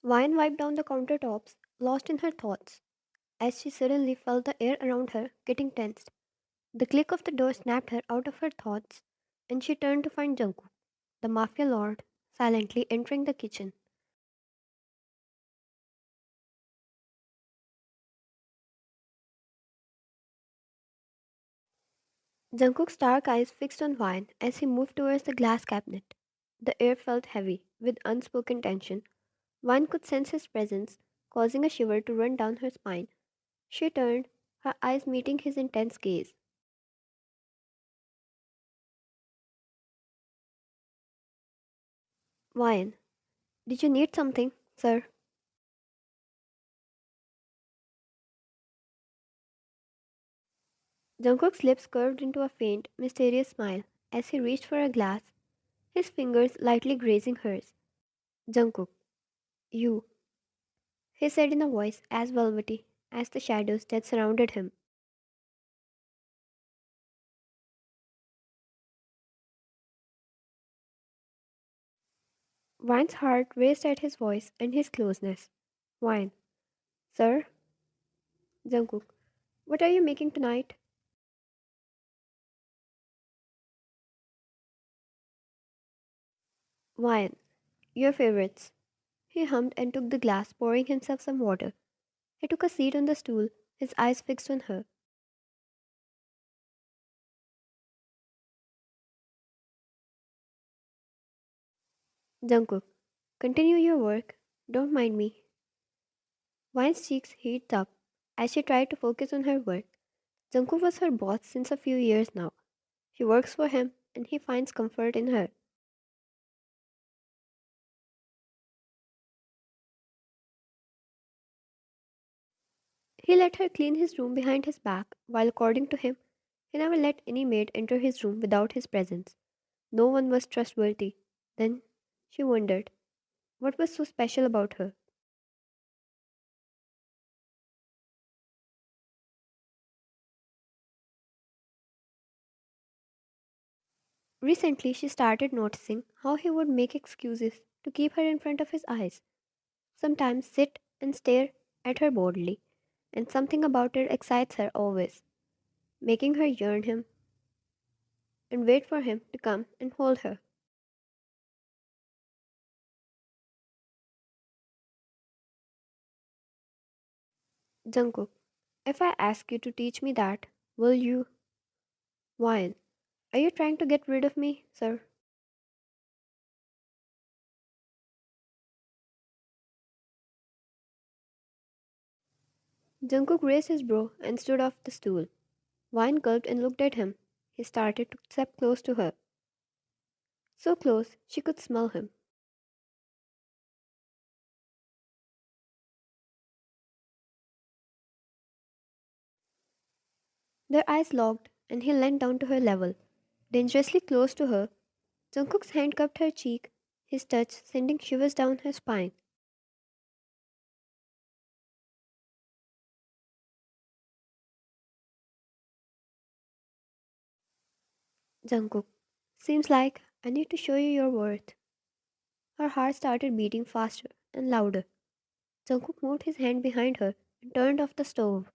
Wine wiped down the countertops, lost in her thoughts, as she suddenly felt the air around her getting tensed. The click of the door snapped her out of her thoughts, and she turned to find Jungkook, the Mafia Lord, silently entering the kitchen. Jungkook's dark eyes fixed on Wine as he moved towards the glass cabinet. The air felt heavy, with unspoken tension. Wine could sense his presence, causing a shiver to run down her spine. She turned, her eyes meeting his intense gaze. Wine, did you need something, sir? Jungkook's lips curved into a faint, mysterious smile as he reached for a glass, his fingers lightly grazing hers. Jungkook, you, he said in a voice as velvety as the shadows that surrounded him. Wine's heart raced at his voice and his closeness. Wine, sir? Jungkook, what are you making tonight? Wine, your favorites. He hummed and took the glass, pouring himself some water. He took a seat on the stool, his eyes fixed on her. Jungkook, continue your work. Don't mind me. Wine's cheeks heated up as she tried to focus on her work. Jungkook was her boss since a few years now. She works for him and he finds comfort in her. He let her clean his room behind his back, while according to him, he never let any maid enter his room without his presence. No one was trustworthy. Then she wondered what was so special about her. Recently, she started noticing how he would make excuses to keep her in front of his eyes, sometimes sit and stare at her boldly, and something about it excites her always, making her yearn him and wait for him to come and hold her. Jungkook, if I ask you to teach me that, will you? Why? Are you trying to get rid of me, sir? Jungkook raised his brow and stood off the stool. Wine gulped and looked at him. He started to step close to her, so close she could smell him. Their eyes locked, and he leaned down to her level, dangerously close to her. Jungkook's hand cupped her cheek, his touch sending shivers down her spine. Jungkook, seems like I need to show you your worth. Her heart started beating faster and louder. Jungkook moved his hand behind her and turned off the stove.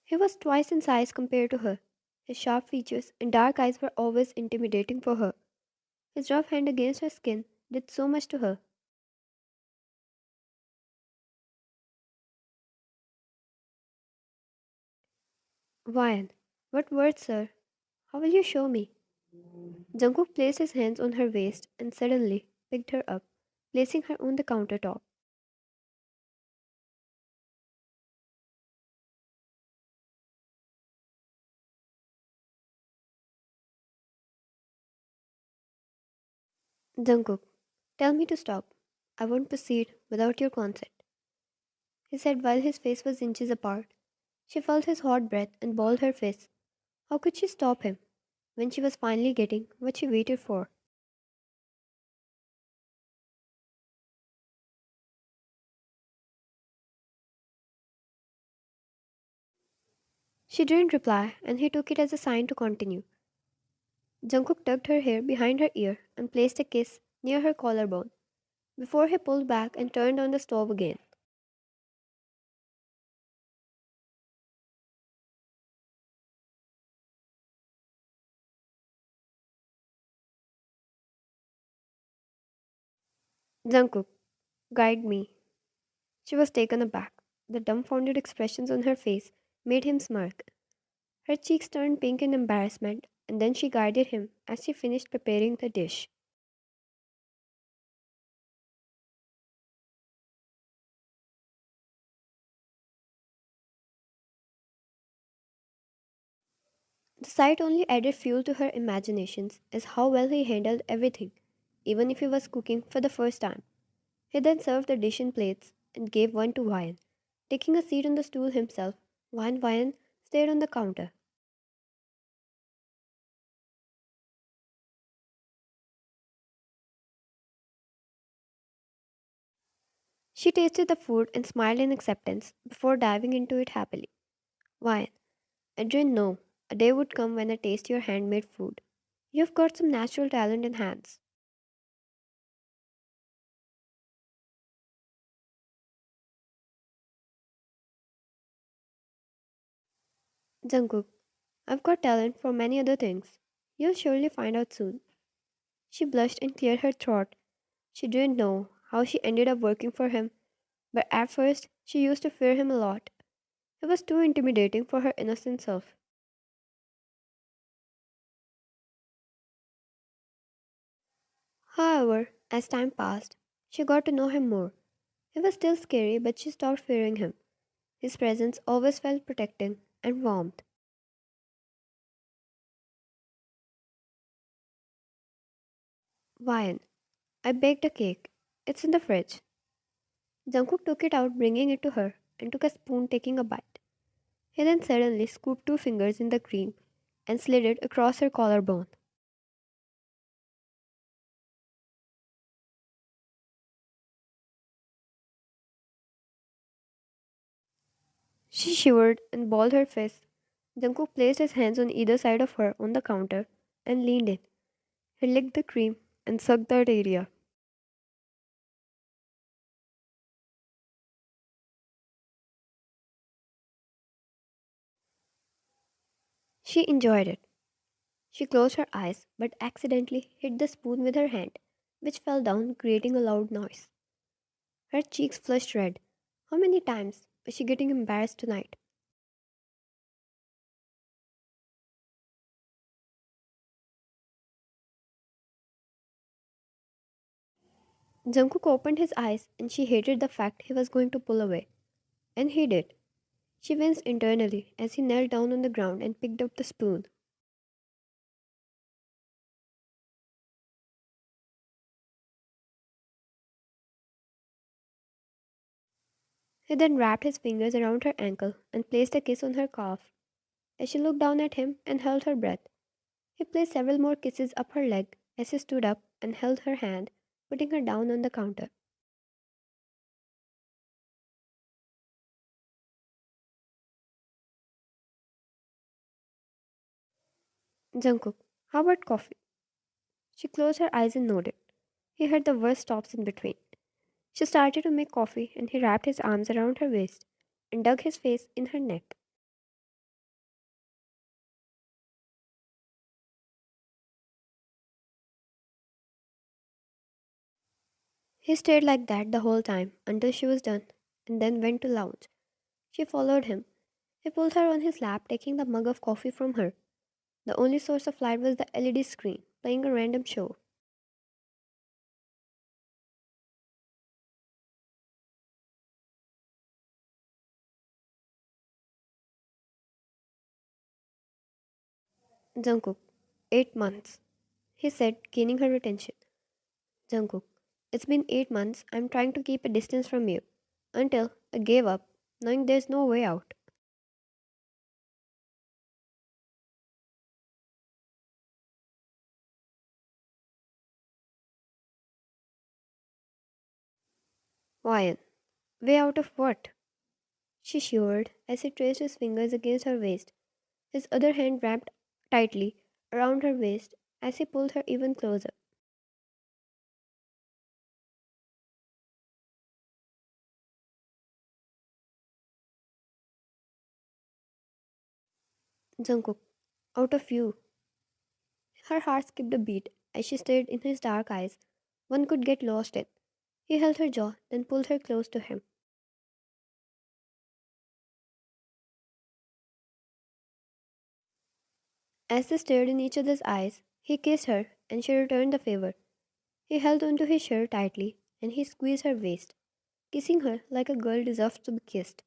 He was twice in size compared to her. His sharp features and dark eyes were always intimidating for her. His rough hand against her skin did so much to her. Vian, what words, sir? How will you show me? Jungkook placed his hands on her waist and suddenly picked her up, placing her on the countertop. Jungkook, tell me to stop. I won't proceed without your consent, he said while his face was inches apart. She felt his hot breath and balled her fists. How could she stop him when she was finally getting what she waited for? She didn't reply, and he took it as a sign to continue. Jungkook tucked her hair behind her ear and placed a kiss near her collarbone before he pulled back and turned on the stove again. Jungkook, guide me. She was taken aback. The dumbfounded expressions on her face made him smirk. Her cheeks turned pink in embarrassment, and then she guided him as she finished preparing the dish. The sight only added fuel to her imaginations as how well he handled everything, even if he was cooking for the first time. He then served the dish in plates and gave one to Vian, taking a seat on the stool himself, while Vian stayed on the counter. She tasted the food and smiled in acceptance before diving into it happily. Vian, I didn't know a day would come when I taste your handmade food. You've got some natural talent in hands. Jungkook, I've got talent for many other things. You'll surely find out soon. She blushed and cleared her throat. She didn't know how she ended up working for him, but at first she used to fear him a lot. He was too intimidating for her innocent self. However, as time passed, she got to know him more. He was still scary, but she stopped fearing him. His presence always felt protecting and warmth. Vian, I baked a cake. It's in the fridge. Jungkook took it out, bringing it to her, and took a spoon, taking a bite. He then suddenly scooped two fingers in the cream and slid it across her collarbone. She shivered and balled her fists. Jungkook placed his hands on either side of her on the counter and leaned in. He licked the cream and sucked that area. She enjoyed it. She closed her eyes but accidentally hit the spoon with her hand, which fell down, creating a loud noise. Her cheeks flushed red. How many times was she getting embarrassed tonight? Jungkook opened his eyes and she hated the fact he was going to pull away. And he did. She winced internally as he knelt down on the ground and picked up the spoon. He then wrapped his fingers around her ankle and placed a kiss on her calf. As she looked down at him and held her breath, he placed several more kisses up her leg as he stood up and held her hand, putting her down on the counter. Jungkook, how about coffee? She closed her eyes and nodded. He heard the worst stops in between. She started to make coffee and he wrapped his arms around her waist and dug his face in her neck. He stayed like that the whole time until she was done and then went to lounge. She followed him. He pulled her on his lap, taking the mug of coffee from her. The only source of light was the LED screen, playing a random show. Jungkook, 8 months, he said, gaining her attention. Jungkook, it's been 8 months. I'm trying to keep a distance from you. Until I gave up, knowing there's no way out. Ryan, way out of what? She shivered as he traced his fingers against her waist. his other hand wrapped tightly around her waist as he pulled her even closer. Jungkook, out of you. Her heart skipped a beat as she stared in his dark eyes. One could get lost in. He held her jaw, then pulled her close to him. As they stared in each other's eyes, he kissed her and she returned the favor. He held onto his shirt tightly and he squeezed her waist, kissing her like a girl deserves to be kissed.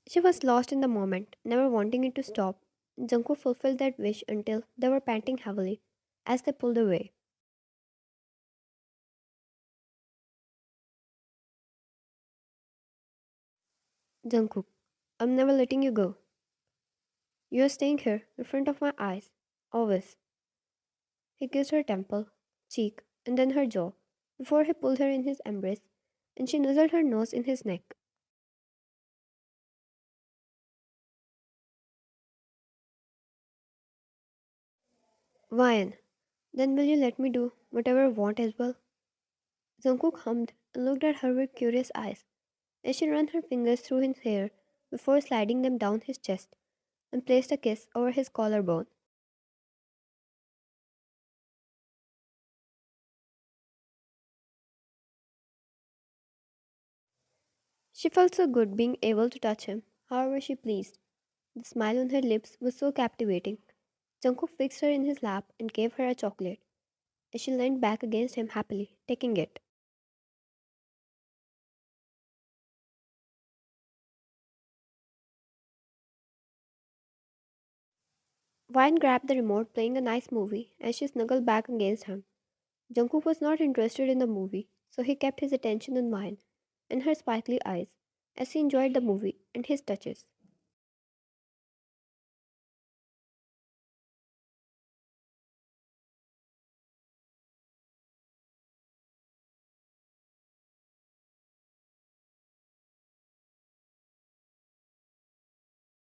She was lost in the moment, never wanting it to stop. Jungkook fulfilled that wish until they were panting heavily as they pulled away. Jungkook, I'm never letting you go. You're staying here in front of my eyes, always. He kissed her temple, cheek, and then her jaw before he pulled her in his embrace and she nuzzled her nose in his neck. Ryan, then will you let me do whatever I want as well? Jungkook hummed and looked at her with curious eyes as she ran her fingers through his hair before sliding them down his chest and placed a kiss over his collarbone. She felt so good being able to touch him however she pleased. The smile on her lips was so captivating. Jungkook fixed her in his lap and gave her a chocolate as she leaned back against him happily, taking it. Vine grabbed the remote, playing a nice movie, as she snuggled back against him. Jungkook was not interested in the movie, so he kept his attention on Vine and her sparkly eyes as he enjoyed the movie and his touches.